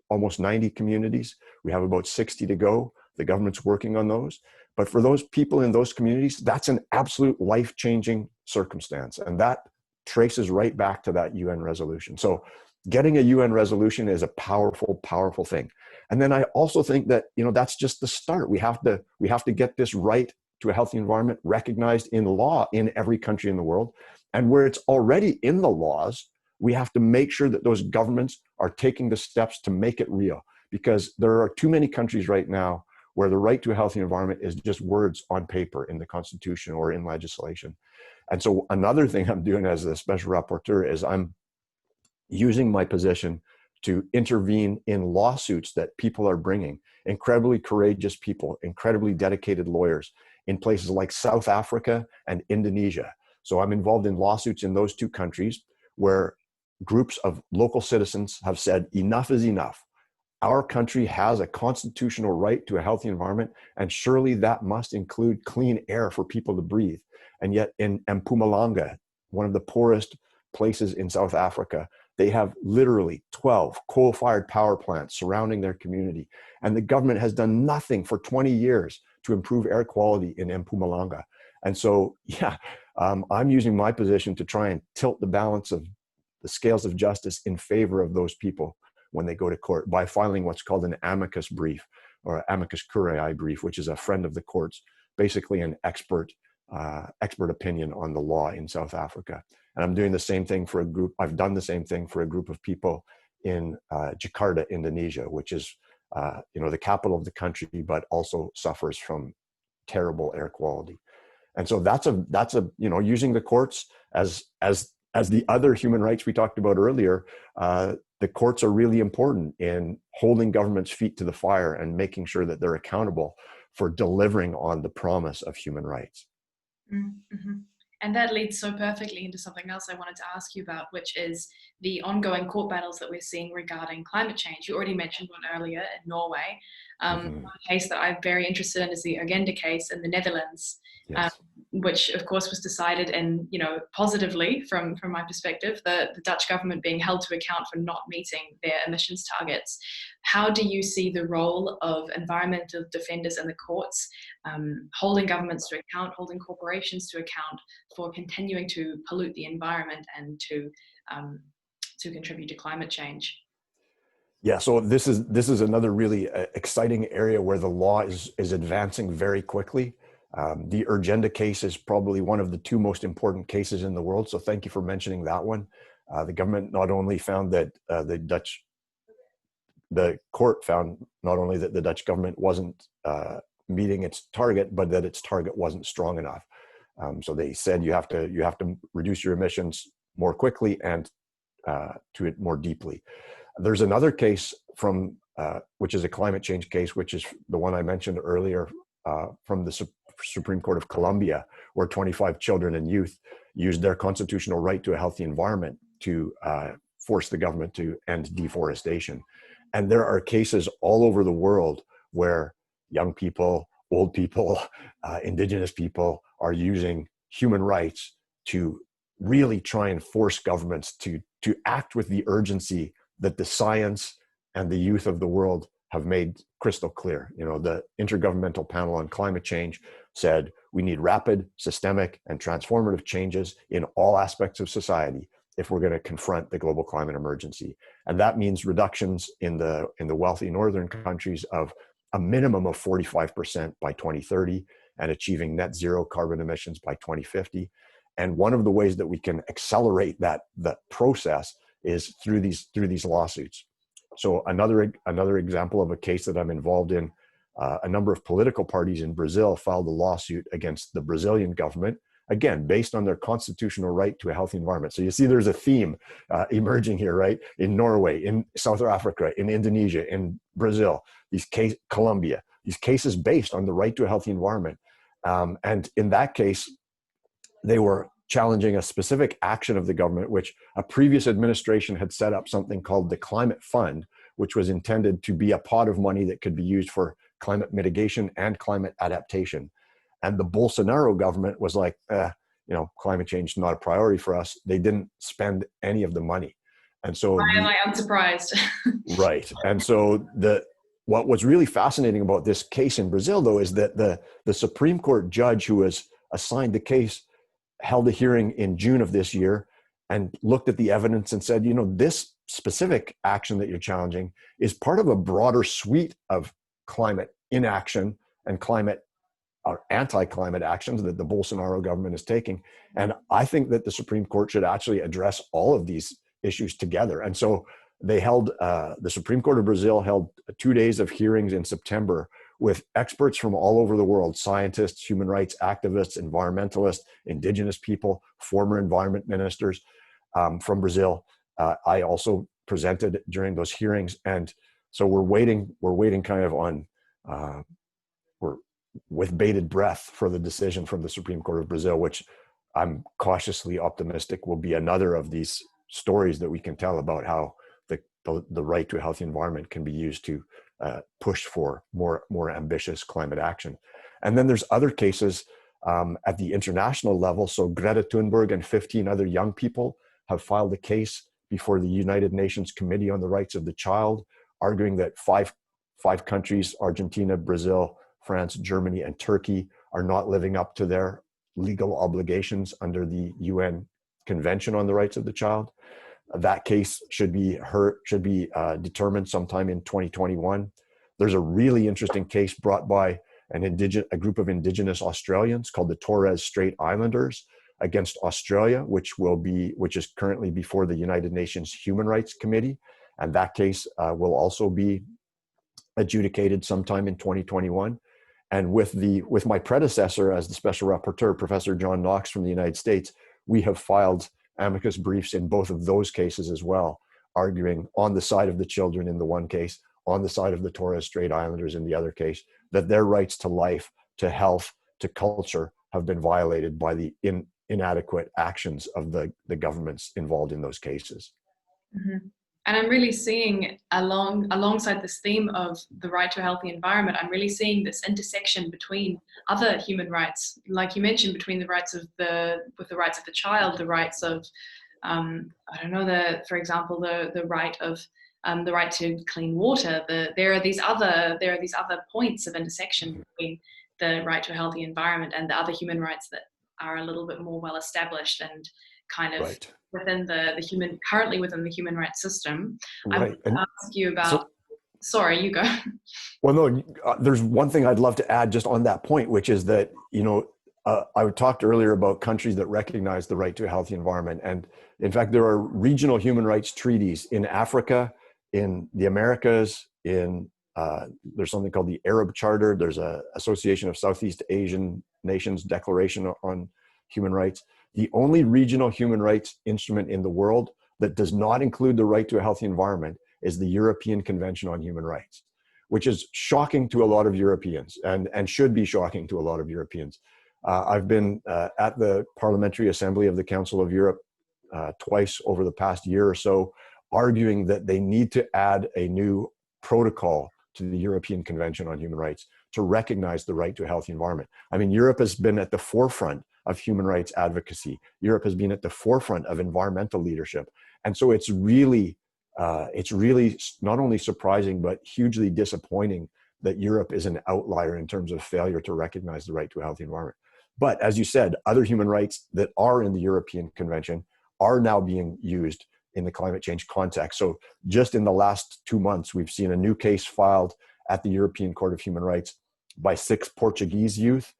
almost 90 communities. We have about 60 to go. The government's working on those. But for those people in those communities, that's an absolute life-changing circumstance. And that traces right back to that UN resolution. So getting a UN resolution is a powerful, powerful thing. And then I also think that, that's just the start. We have to get this right to a healthy environment recognized in law in every country in the world. And where it's already in the laws, we have to make sure that those governments are taking the steps to make it real. Because there are too many countries right now where the right to a healthy environment is just words on paper in the Constitution or in legislation. And so another thing I'm doing as a special rapporteur is I'm using my position to intervene in lawsuits that people are bringing, incredibly courageous people, incredibly dedicated lawyers in places like South Africa and Indonesia. So I'm involved in lawsuits in those two countries where groups of local citizens have said, enough is enough. Our country has a constitutional right to a healthy environment, and surely that must include clean air for people to breathe. And yet in Mpumalanga, one of the poorest places in South Africa, they have literally 12 coal-fired power plants surrounding their community. And the government has done nothing for 20 years to improve air quality in Mpumalanga. And so, I'm using my position to try and tilt the balance of the scales of justice in favor of those people when they go to court by filing what's called an amicus brief or amicus curiae brief, which is a friend of the courts, basically an expert opinion on the law in South Africa. And I'm doing the same thing for a group. I've done the same thing for a group of people in Jakarta, Indonesia, which is the capital of the country, but also suffers from terrible air quality. And so that's using the courts as the other human rights we talked about earlier. The courts are really important in holding government's feet to the fire and making sure that they're accountable for delivering on the promise of human rights.
Mm-hmm. And that leads so perfectly into something else I wanted to ask you about, which is the ongoing court battles that we're seeing regarding climate change. You already mentioned one earlier in Norway. One case that I'm very interested in is the Agenda case in the Netherlands,
yes.
Which of course was decided in, positively from my perspective, the Dutch government being held to account for not meeting their emissions targets. How do you see the role of environmental defenders in the courts, holding governments to account, holding corporations to account for continuing to pollute the environment and to contribute to climate change?
Yeah, so this is another really exciting area where the law is advancing very quickly. The Urgenda case is probably one of the two most important cases in the world. So thank you for mentioning that one. The government not only found that the court found not only that the Dutch government wasn't meeting its target, but that its target wasn't strong enough. So they said you have to reduce your emissions more quickly and to it more deeply. There's another case from which is a climate change case, which is the one I mentioned earlier from the Supreme Court of Colombia, where 25 children and youth used their constitutional right to a healthy environment to force the government to end deforestation. And there are cases all over the world where young people, old people, indigenous people are using human rights to really try and force governments to act with the urgency that the science and the youth of the world have made crystal clear. The Intergovernmental Panel on Climate Change said we need rapid, systemic, and transformative changes in all aspects of society if we're going to confront the global climate emergency. And that means reductions in the wealthy northern countries of a minimum of 45% by 2030 and achieving net zero carbon emissions by 2050. And one of the ways that we can accelerate that process is through these lawsuits. So another example of a case that I'm involved in a number of political parties in Brazil filed a lawsuit against the Brazilian government, again, based on their constitutional right to a healthy environment. So you see there's a theme emerging here, right? In Norway, in South Africa, in Indonesia, in Brazil, Colombia, these cases based on the right to a healthy environment. And in that case, they were challenging a specific action of the government, which a previous administration had set up something called the Climate Fund, which was intended to be a pot of money that could be used for climate mitigation and climate adaptation. And the Bolsonaro government was like, climate change is not a priority for us. They didn't spend any of the money. And so
why am I unsurprised?
Right. And so what was really fascinating about this case in Brazil, though, is that the Supreme Court judge who was assigned the case held a hearing in June of this year and looked at the evidence and said, this specific action that you're challenging is part of a broader suite of climate inaction and climate or anti-climate actions that the Bolsonaro government is taking. And I think that the Supreme Court should actually address all of these issues together. And so they held, the Supreme Court of Brazil held 2 days of hearings in September with experts from all over the world, scientists, human rights activists, environmentalists, indigenous people, former environment ministers from Brazil. I also presented during those hearings. And so we're waiting kind of on, we're with bated breath for the decision from the Supreme Court of Brazil, which I'm cautiously optimistic will be another of these stories that we can tell about how the right to a healthy environment can be used to push for more ambitious climate action. And then there's other cases at the international level. So Greta Thunberg and 15 other young people have filed a case before the United Nations Committee on the Rights of the Child, arguing that five countries, Argentina, Brazil, France, Germany, and Turkey, are not living up to their legal obligations under the UN Convention on the Rights of the Child. That case should be determined sometime in 2021. There's a really interesting case brought by a group of indigenous Australians called the Torres Strait Islanders against Australia, which is currently before the United Nations Human Rights Committee. And that case will also be adjudicated sometime in 2021. And with my predecessor as the special rapporteur, Professor John Knox from the United States, we have filed amicus briefs in both of those cases as well, arguing on the side of the children in the one case, on the side of the Torres Strait Islanders in the other case, that their rights to life, to health, to culture have been violated by the inadequate actions of the governments involved in those cases.
Mm-hmm. And I'm really seeing alongside this theme of the right to a healthy environment, I'm really seeing this intersection between other human rights, like you mentioned, between the rights of the rights of the child, the rights of, for example, the right of the right to clean water. There are these other points of intersection between the right to a healthy environment and the other human rights that are a little bit more well established and kind of
right.
currently within the human rights system.
Right.
I want to ask you about, sorry, you go.
Well, no, there's one thing I'd love to add just on that point, which is that, I talked earlier about countries that recognize the right to a healthy environment. And in fact, there are regional human rights treaties in Africa, in the Americas, there's something called the Arab Charter. There's a Association of Southeast Asian Nations Declaration on Human Rights. The only regional human rights instrument in the world that does not include the right to a healthy environment is the European Convention on Human Rights, which is shocking to a lot of Europeans and should be shocking to a lot of Europeans. I've been at the Parliamentary Assembly of the Council of Europe twice over the past year or so, arguing that they need to add a new protocol to the European Convention on Human Rights to recognize the right to a healthy environment. I mean, Europe has been at the forefront of human rights advocacy. Europe has been at the forefront of environmental leadership. And so it's really not only surprising, but hugely disappointing that Europe is an outlier in terms of failure to recognize the right to a healthy environment. But as you said, other human rights that are in the European Convention are now being used in the climate change context. So just in the last 2 months, we've seen a new case filed at the European Court of Human Rights by 6 Portuguese youth,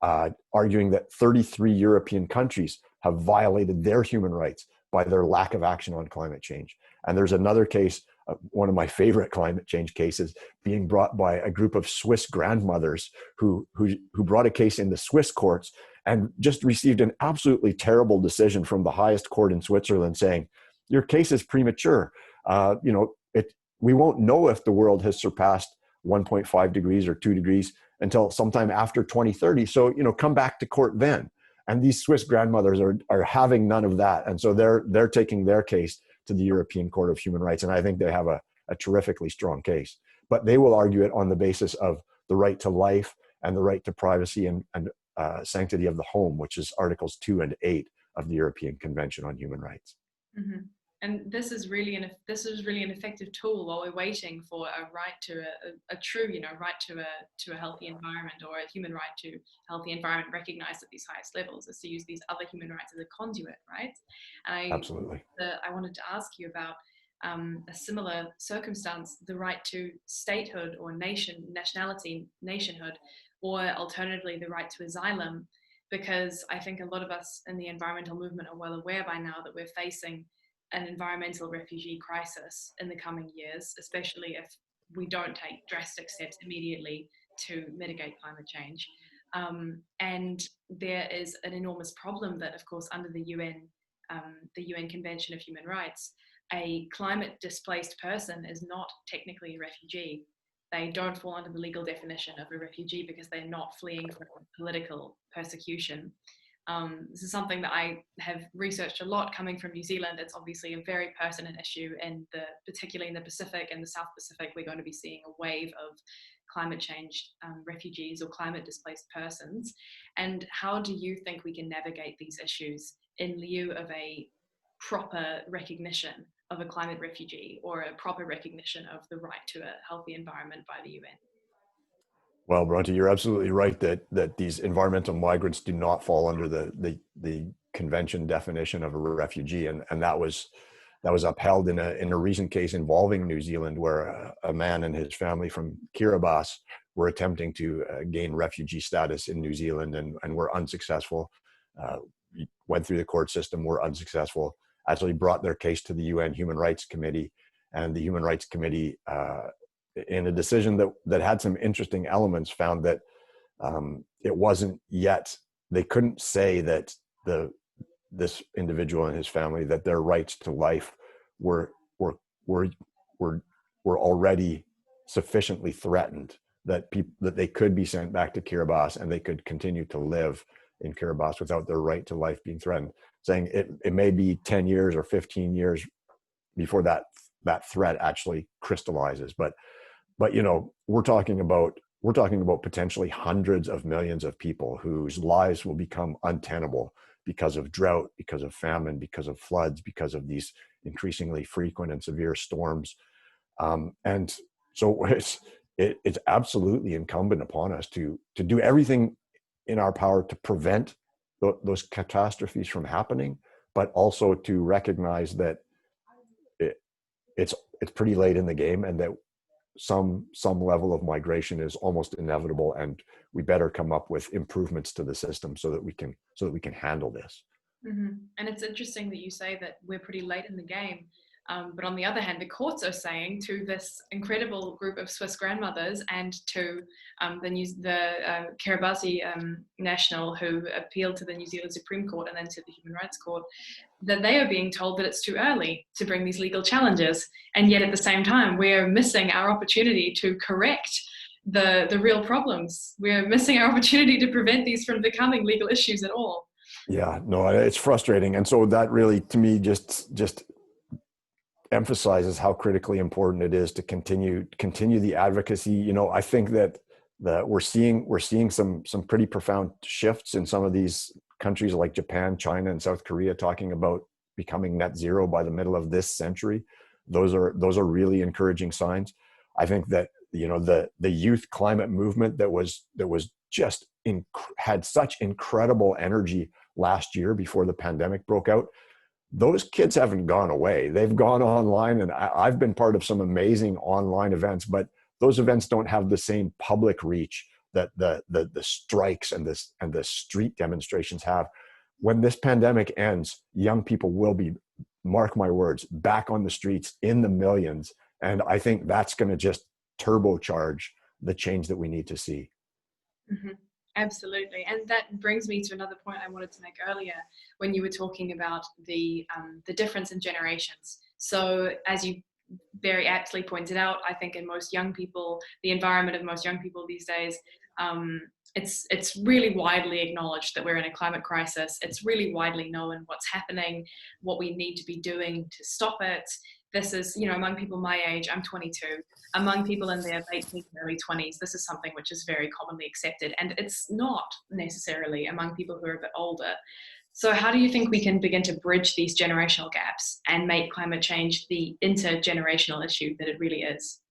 arguing that 33 European countries have violated their human rights by their lack of action on climate change. And there's another case one of my favorite climate change cases being brought by a group of Swiss grandmothers who brought a case in the Swiss courts and just received an absolutely terrible decision from the highest court in Switzerland saying, your case is premature. We won't know if the world has surpassed 1.5 degrees or 2 degrees until sometime after 2030. So, come back to court then. And these Swiss grandmothers are having none of that. And so they're taking their case to the European Court of Human Rights. And I think they have a terrifically strong case. But they will argue it on the basis of the right to life and the right to privacy and sanctity of the home, which is Articles 2 and 8 of the European Convention on Human Rights.
Mm-hmm. And this is really an effective tool while we're waiting for a right to a true, right to a healthy environment, or a human right to a healthy environment recognized at these highest levels, is to use these other human rights as a conduit, right? And
Absolutely.
I wanted to ask you about a similar circumstance, the right to statehood or nationality, nationhood, or alternatively the right to asylum, because I think a lot of us in the environmental movement are well aware by now that we're facing an environmental refugee crisis in the coming years, especially if we don't take drastic steps immediately to mitigate climate change. And there is an enormous problem that, of course, under the UN Convention of Human Rights, a climate displaced person is not technically a refugee. They don't fall under the legal definition of a refugee because they're not fleeing from political persecution. This is something that I have researched a lot coming from New Zealand. It's obviously a very pertinent issue, and particularly in the Pacific and the South Pacific, we're going to be seeing a wave of climate change refugees or climate displaced persons. And how do you think we can navigate these issues in lieu of a proper recognition of a climate refugee, or a proper recognition of the right to a healthy environment by the UN?
Well, Bronte, you're absolutely right that these environmental migrants do not fall under the convention definition of a refugee, and that was upheld in a recent case involving New Zealand, where a man and his family from Kiribati were attempting to gain refugee status in New Zealand and were unsuccessful. Went through the court system, were unsuccessful. Actually brought their case to the UN Human Rights Committee, and the Human Rights Committee, in a decision that had some interesting elements, found that it wasn't yet, they couldn't say that this individual and his family, that their rights to life were already sufficiently threatened, that they could be sent back to Kiribati and they could continue to live in Kiribati without their right to life being threatened, saying it may be 10 years or 15 years before that threat actually crystallizes. But we're talking about potentially hundreds of millions of people whose lives will become untenable because of drought, because of famine, because of floods, because of these increasingly frequent and severe storms. And so it's absolutely incumbent upon us to do everything in our power to prevent those catastrophes from happening, but also to recognize that it's pretty late in the game, and that some level of migration is almost inevitable, and we better come up with improvements to the system so that we can handle this.
Mm-hmm. And it's interesting that you say that we're pretty late in the game. But on the other hand, the courts are saying to this incredible group of Swiss grandmothers and to the Kiribati national who appealed to the New Zealand Supreme Court and then to the Human Rights Court, that they are being told that it's too early to bring these legal challenges. And yet at the same time, we're missing our opportunity to correct the real problems. We're missing our opportunity to prevent these from becoming legal issues at all.
Yeah, no, it's frustrating. And so that really, to me, just emphasizes how critically important it is to continue the advocacy. I think that we're seeing some pretty profound shifts in some of these countries like Japan, China, and South Korea, talking about becoming net zero by the middle of this century. Those are really encouraging signs. I think that the youth climate movement that was just had such incredible energy last year before the pandemic broke out. Those kids haven't gone away. They've gone online, and I've been part of some amazing online events, but those events don't have the same public reach that the strikes and the street demonstrations have. When this pandemic ends, young people will be, mark my words, back on the streets in the millions, And I think that's going to just turbocharge the change that we need to see.
Mm-hmm. Absolutely. And that brings me to another point I wanted to make earlier when you were talking about the difference in generations. So as you very aptly pointed out, I think in most young people, the environment of most young people these days, it's really widely acknowledged that we're in a climate crisis. It's really widely known what's happening, what we need to be doing to stop it. This is, among people my age, I'm 22, among people in their late teens, early 20s, this is something which is very commonly accepted. And it's not necessarily among people who are a bit older. So how do you think we can begin to bridge these generational gaps and make climate change the intergenerational issue that it really is?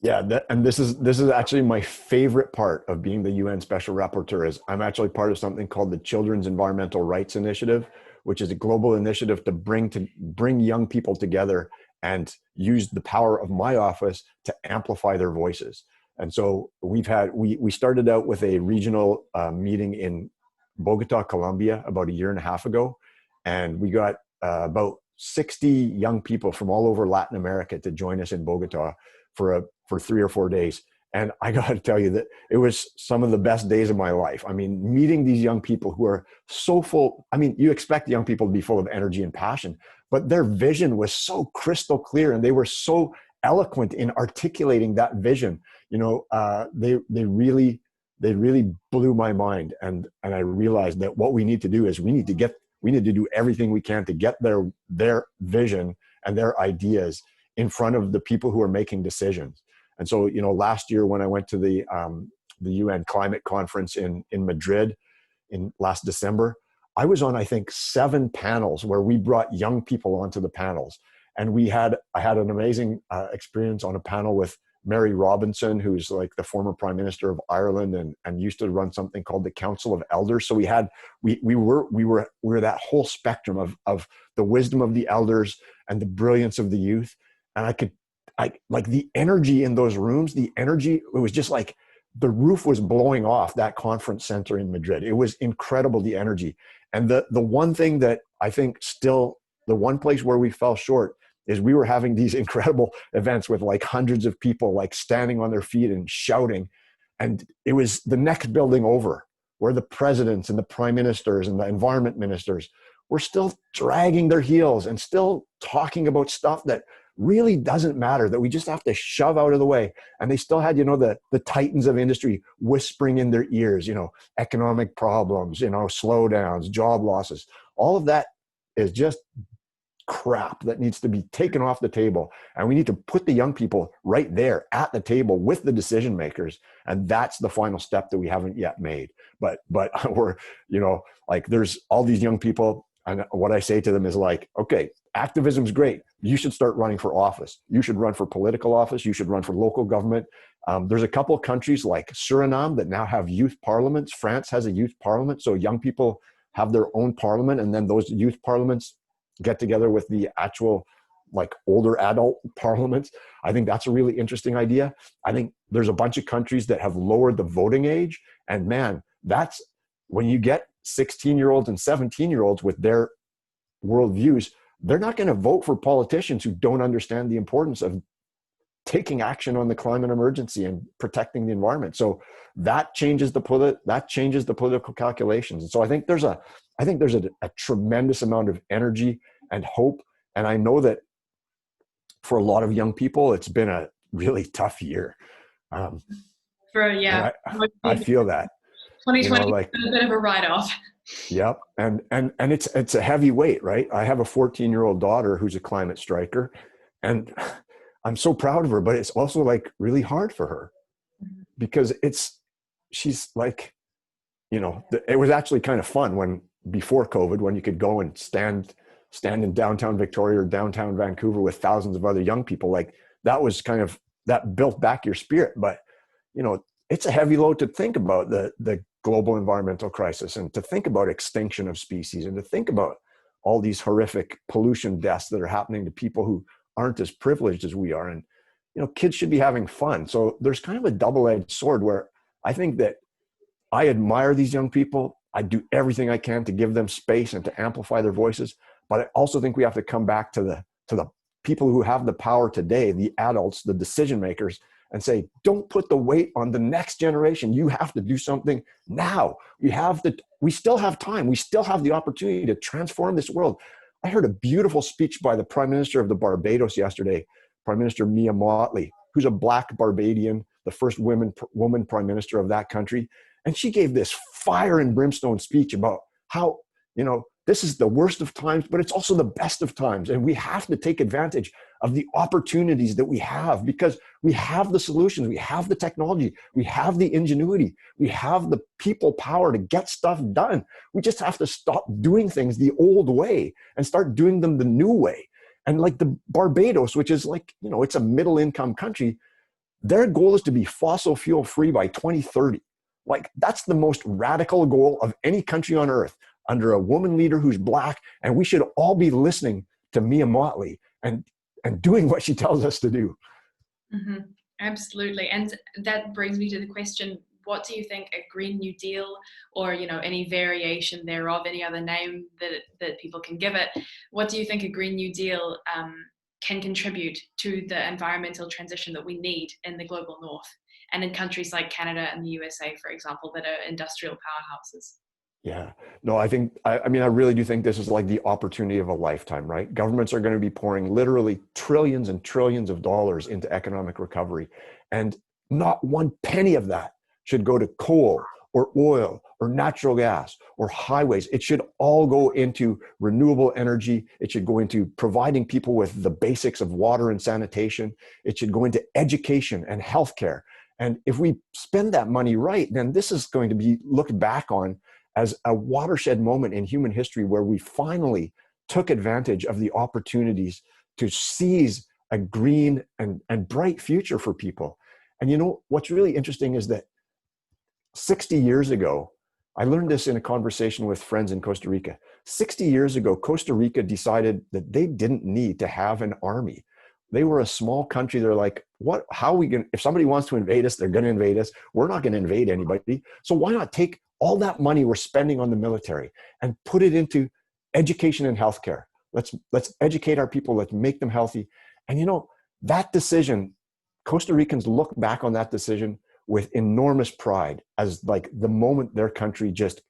Yeah, and this is actually my favorite part of being the UN Special Rapporteur. Is I'm actually part of something called the Children's Environmental Rights Initiative, which is a global initiative to bring young people together and use the power of my office to amplify their voices. And so we started out with a regional meeting in Bogota, Colombia, about a year and a half ago, and we got about 60 young people from all over Latin America to join us in Bogota for 3 or 4 days. And I got to tell you that it was some of the best days of my life. I mean, meeting these young people who are so full. I mean, you expect young people to be full of energy and passion, but their vision was so crystal clear, and they were so eloquent in articulating that vision. They really blew my mind. And I realized that what we need to do is we need to do everything we can to get their vision and their ideas in front of the people who are making decisions. And so, last year when I went to the UN climate conference in Madrid in last December, I was on, I think, 7 panels where we brought young people onto the panels. And I had an amazing experience on a panel with Mary Robinson, who's like the former Prime Minister of Ireland and used to run something called the Council of Elders. So we were that whole spectrum of the wisdom of the elders and the brilliance of the youth. And I like the energy in those rooms, it was just like the roof was blowing off that conference center in Madrid. It was incredible, the energy. And the one thing that I think still, the one place where we fell short is we were having these incredible events with like hundreds of people like standing on their feet and shouting. And it was the next building over where the presidents and the prime ministers and the environment ministers were still dragging their heels and still talking about stuff that really doesn't matter, that we just have to shove out of the way. And they still had, the titans of industry whispering in their ears, economic problems, slowdowns, job losses. All of that is just crap that needs to be taken off the table. And we need to put the young people right there at the table with the decision makers. And that's the final step that we haven't yet made. But we're, like there's all these young people. And what I say to them is like, okay, activism's great. You should start running for office. You should run for political office. You should run for local government. There's a couple of countries like Suriname that now have youth parliaments. France has a youth parliament. So young people have their own parliament. And then those youth parliaments get together with the actual like older adult parliaments. I think that's a really interesting idea. I think there's a bunch of countries that have lowered the voting age. And man, that's when you get 16-year-olds and 17-year-olds with their worldviews, they're not going to vote for politicians who don't understand the importance of taking action on the climate emergency and protecting the environment. So that changes the political calculations. And so I think there's a tremendous amount of energy and hope. And I know that for a lot of young people, it's been a really tough year. I feel that
2020 like a bit of a write-off.
Yep. And it's a heavy weight, right? I have a 14-year-old daughter who's a climate striker, and I'm so proud of her, but it's also like really hard for her because she's like, it was actually kind of fun before COVID, when you could go and stand in downtown Victoria or downtown Vancouver with thousands of other young people. Like that was that built back your spirit. But, it's a heavy load to think about the global environmental crisis, and to think about extinction of species, and to think about all these horrific pollution deaths that are happening to people who aren't as privileged as we are. And, kids should be having fun. So there's kind of a double-edged sword where I think that I admire these young people. I do everything I can to give them space and to amplify their voices. But I also think we have to come back to the people who have the power today, the adults, the decision makers, and say, don't put the weight on the next generation. You have to do something now. We still have time. We still have the opportunity to transform this world. I heard a beautiful speech by the Prime Minister of the Barbados yesterday, Prime Minister Mia Mottley, who's a Black Barbadian, the first woman Prime Minister of that country. And she gave this fire and brimstone speech about how, this is the worst of times, but it's also the best of times. And we have to take advantage of the opportunities that we have, because we have the solutions, we have the technology, we have the ingenuity, we have the people power to get stuff done. We just have to stop doing things the old way and start doing them the new way. And like the Barbados, which is like, it's a middle income country, their goal is to be fossil fuel free by 2030. Like, that's the most radical goal of any country on earth, under a woman leader who's Black. And we should all be listening to Mia Mottley and doing what she tells us to do.
Mm-hmm. Absolutely. And that brings me to the question, what do you think a Green New Deal, or any variation thereof, any other name that people can give it, what do you think a Green New Deal can contribute to the environmental transition that we need in the global north and in countries like Canada and the USA, for example, that are industrial powerhouses?
Yeah, no, I really do think this is like the opportunity of a lifetime, right? Governments are going to be pouring literally trillions and trillions of dollars into economic recovery. And not one penny of that should go to coal or oil or natural gas or highways. It should all go into renewable energy. It should go into providing people with the basics of water and sanitation. It should go into education and healthcare. And if we spend that money right, then this is going to be looked back on as a watershed moment in human history, where we finally took advantage of the opportunities to seize a green and bright future for people. And what's really interesting is that 60 years ago, I learned this in a conversation with friends in Costa Rica. 60 years ago, Costa Rica decided that they didn't need to have an army. They were a small country. They're like, how are we going to, if somebody wants to invade us, they're going to invade us. We're not going to invade anybody. So why not take all that money we're spending on the military and put it into education and healthcare? Let's educate our people. Let's make them healthy. And that decision, Costa Ricans look back on that decision with enormous pride, as like the moment their country just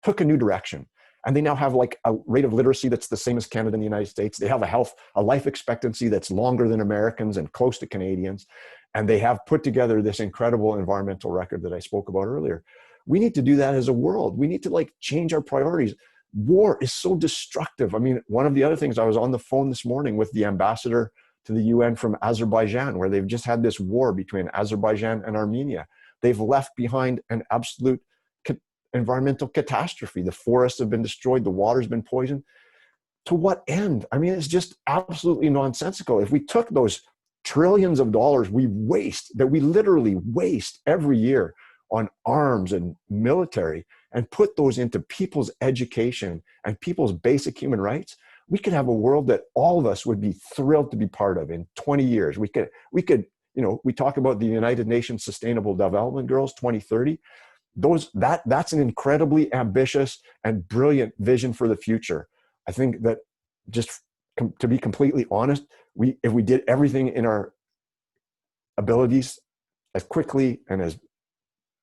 took a new direction. And they now have like a rate of literacy that's the same as Canada and the United States. They have a life expectancy that's longer than Americans and close to Canadians. And they have put together this incredible environmental record that I spoke about earlier. We need to do that as a world. We need to change our priorities. War is so destructive. I mean, one of the other things, I was on the phone this morning with the ambassador to the UN from Azerbaijan, where they've just had this war between Azerbaijan and Armenia. They've left behind an absolute environmental catastrophe. The forests have been destroyed. The water's been poisoned. To what end? I mean, it's just absolutely nonsensical. If we took those trillions of dollars we literally waste every year on arms and military, and put those into people's education and people's basic human rights, we could have a world that all of us would be thrilled to be part of in 20 years. We could, we talk about the United Nations Sustainable Development Goals 2030. That's an incredibly ambitious and brilliant vision for the future. I think that, just to be completely honest, if we did everything in our abilities as quickly and as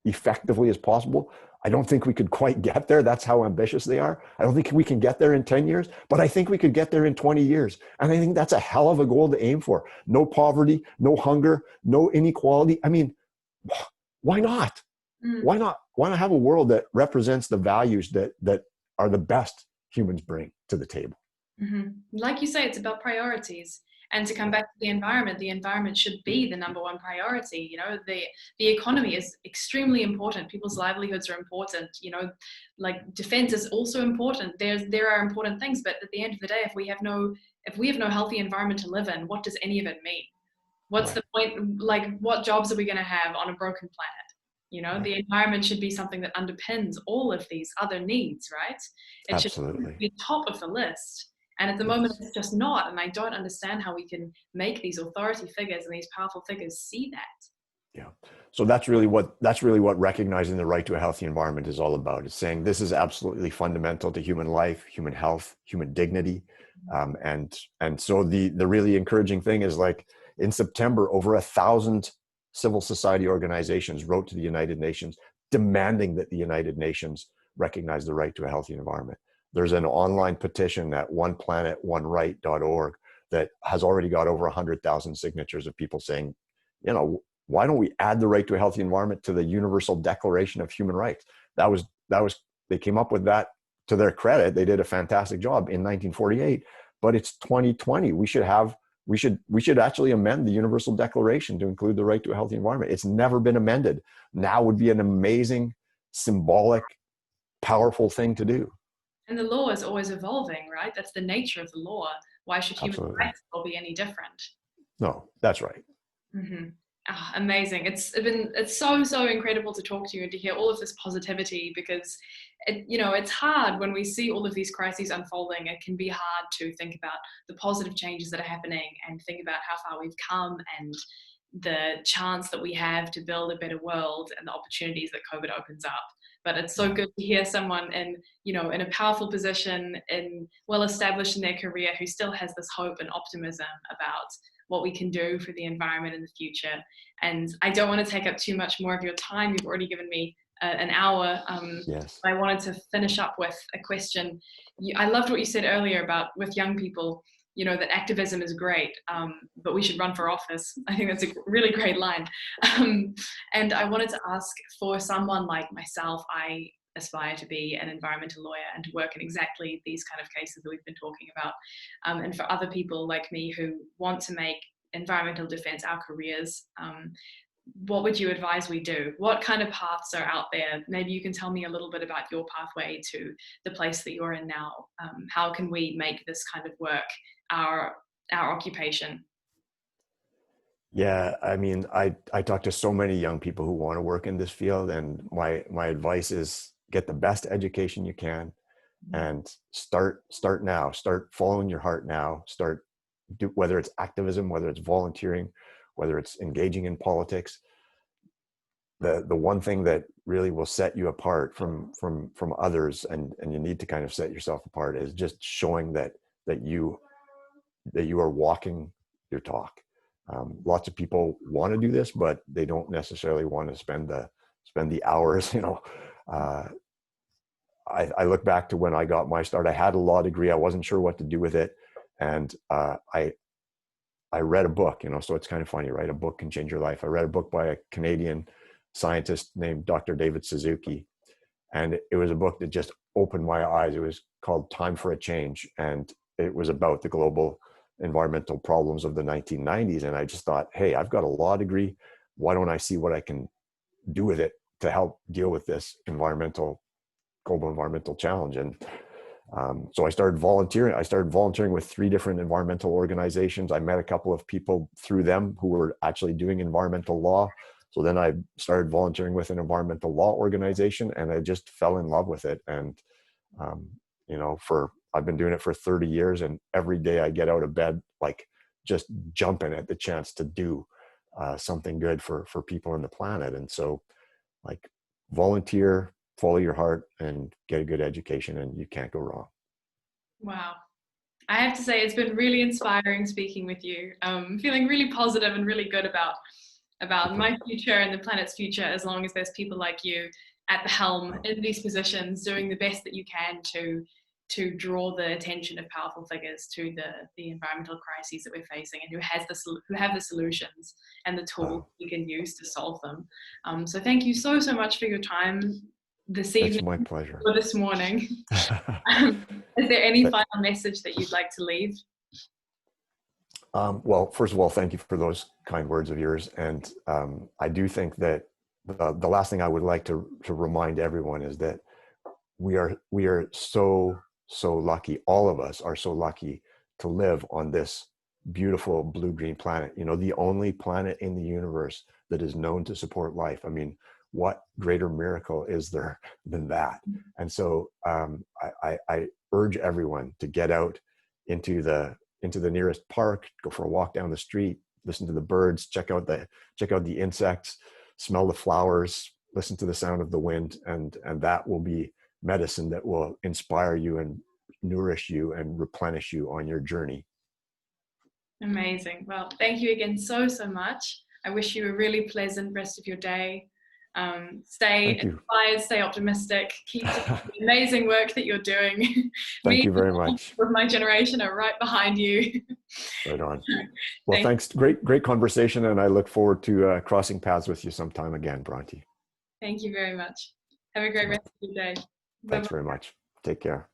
effectively as possible, I don't think we could quite get there. That's how ambitious they are. I don't think we can get there in 10 years, but I think we could get there in 20 years. And I think that's a hell of a goal to aim for. No poverty, no hunger, no inequality. I mean, why not? Why not have a world that represents the values that are the best humans bring to the table?
Mm-hmm. Like you say, it's about priorities. And to come back to the environment should be the number one priority. The economy is extremely important. People's livelihoods are important. Like defense is also important. There are important things, but at the end of the day, if we have no healthy environment to live in, what does any of it mean? What's the point? Like, what jobs are we going to have on a broken planet? The environment should be something that underpins all of these other needs, right? It
Absolutely.
should be top of the list. And at the moment, it's just not. And I don't understand how we can make these authority figures and these powerful figures see that.
Yeah. So that's really what recognizing the right to a healthy environment is all about. It's saying this is absolutely fundamental to human life, human health, human dignity. And so the really encouraging thing is, like, in September, over 1,000 civil society organizations wrote to the United Nations demanding that the United Nations recognize the right to a healthy environment. There's an online petition at oneplanetoneright.org that has already got over 100,000 signatures of people saying, why don't we add the right to a healthy environment to the Universal Declaration of Human Rights? That was they came up with that. To their credit, they did a fantastic job in 1948, but it's 2020. We should actually amend the Universal Declaration to include the right to a healthy environment. It's never been amended. Now would be an amazing, symbolic, powerful thing to do.
And the law is always evolving, right? That's the nature of the law. Why should human
Absolutely.
rights all be any different?
No, that's right.
Mm-hmm. Amazing. It's so incredible to talk to you and to hear all of this positivity, because it's hard when we see all of these crises unfolding. It can be hard to think about the positive changes that are happening and think about how far we've come and the chance that we have to build a better world and the opportunities that COVID opens up. But it's so good to hear someone in a powerful position and well established in their career who still has this hope and optimism about what we can do for the environment in the future. And I don't want to take up too much more of your time. You've already given me an hour.
Yes.
I wanted to finish up with a question. I loved what you said earlier about with young people, that activism is great, but we should run for office. I think that's a really great line. And I wanted to ask, for someone like myself, I aspire to be an environmental lawyer and to work in exactly these kind of cases that we've been talking about. And for other people like me who want to make environmental defense our careers, what would you advise we do? What kind of paths are out there? Maybe you can tell me a little bit about your pathway to the place that you're in now. How can we make this kind of work our occupation?
Yeah, I mean, I talk to so many young people who want to work in this field, and my advice is get the best education you can, and start now. Start following your heart now. Whether it's activism, whether it's volunteering, whether it's engaging in politics. The one thing that really will set you apart from others, and you need to kind of set yourself apart, is just showing that you are walking your talk. Lots of people want to do this, but they don't necessarily want to spend the hours. I look back to when I got my start. I had a law degree. I wasn't sure what to do with it, and I read a book. So it's kind of funny, right? A book can change your life. I read a book by a Canadian scientist named Dr. David Suzuki, and it was a book that just opened my eyes. It was called Time for a Change, and it was about the global environmental problems of the 1990s. And I just thought, hey, I've got a law degree. Why don't I see what I can do with it to help deal with this global environmental challenge? And so I started volunteering. I started volunteering with 3 different environmental organizations. I met a couple of people through them who were actually doing environmental law. So then I started volunteering with an environmental law organization, and I just fell in love with it. And I've been doing it for 30 years, and every day I get out of bed, like, just jumping at the chance to do something good for people on the planet. And so, like, volunteer, follow your heart, and get a good education, and you can't go wrong.
Wow. I have to say, it's been really inspiring speaking with you. Feeling really positive and really good about my future and the planet's future, as long as there's people like you at the helm in these positions doing the best that you can to draw the attention of powerful figures to the environmental crises that we're facing, and who have the solutions and the tools we can use to solve them. So thank you so much for your time this evening.
It's my pleasure.
Or this morning. Is there any final message that you'd like to leave?
Well, first of all, thank you for those kind words of yours. And I do think that the last thing I would like to remind everyone is that we are so lucky. All of us are so lucky to live on this beautiful blue-green planet. The only planet in the universe that is known to support life. I mean, what greater miracle is there than that? And so I urge everyone to get out into the nearest park, go for a walk down the street, listen to the birds, check out the insects, smell the flowers, listen to the sound of the wind, and that will be medicine that will inspire you and nourish you and replenish you on your journey.
Amazing. Well, thank you again so much. I wish you a really pleasant rest of your day. Stay inspired, stay optimistic, keep doing the amazing work that you're doing.
Thank you very much.
With my generation are right behind you.
Right on. Well, thanks. Great conversation, and I look forward to crossing paths with you sometime again, Bronte.
Thank you very much. Have a great rest of your day.
Thanks very much. Take care.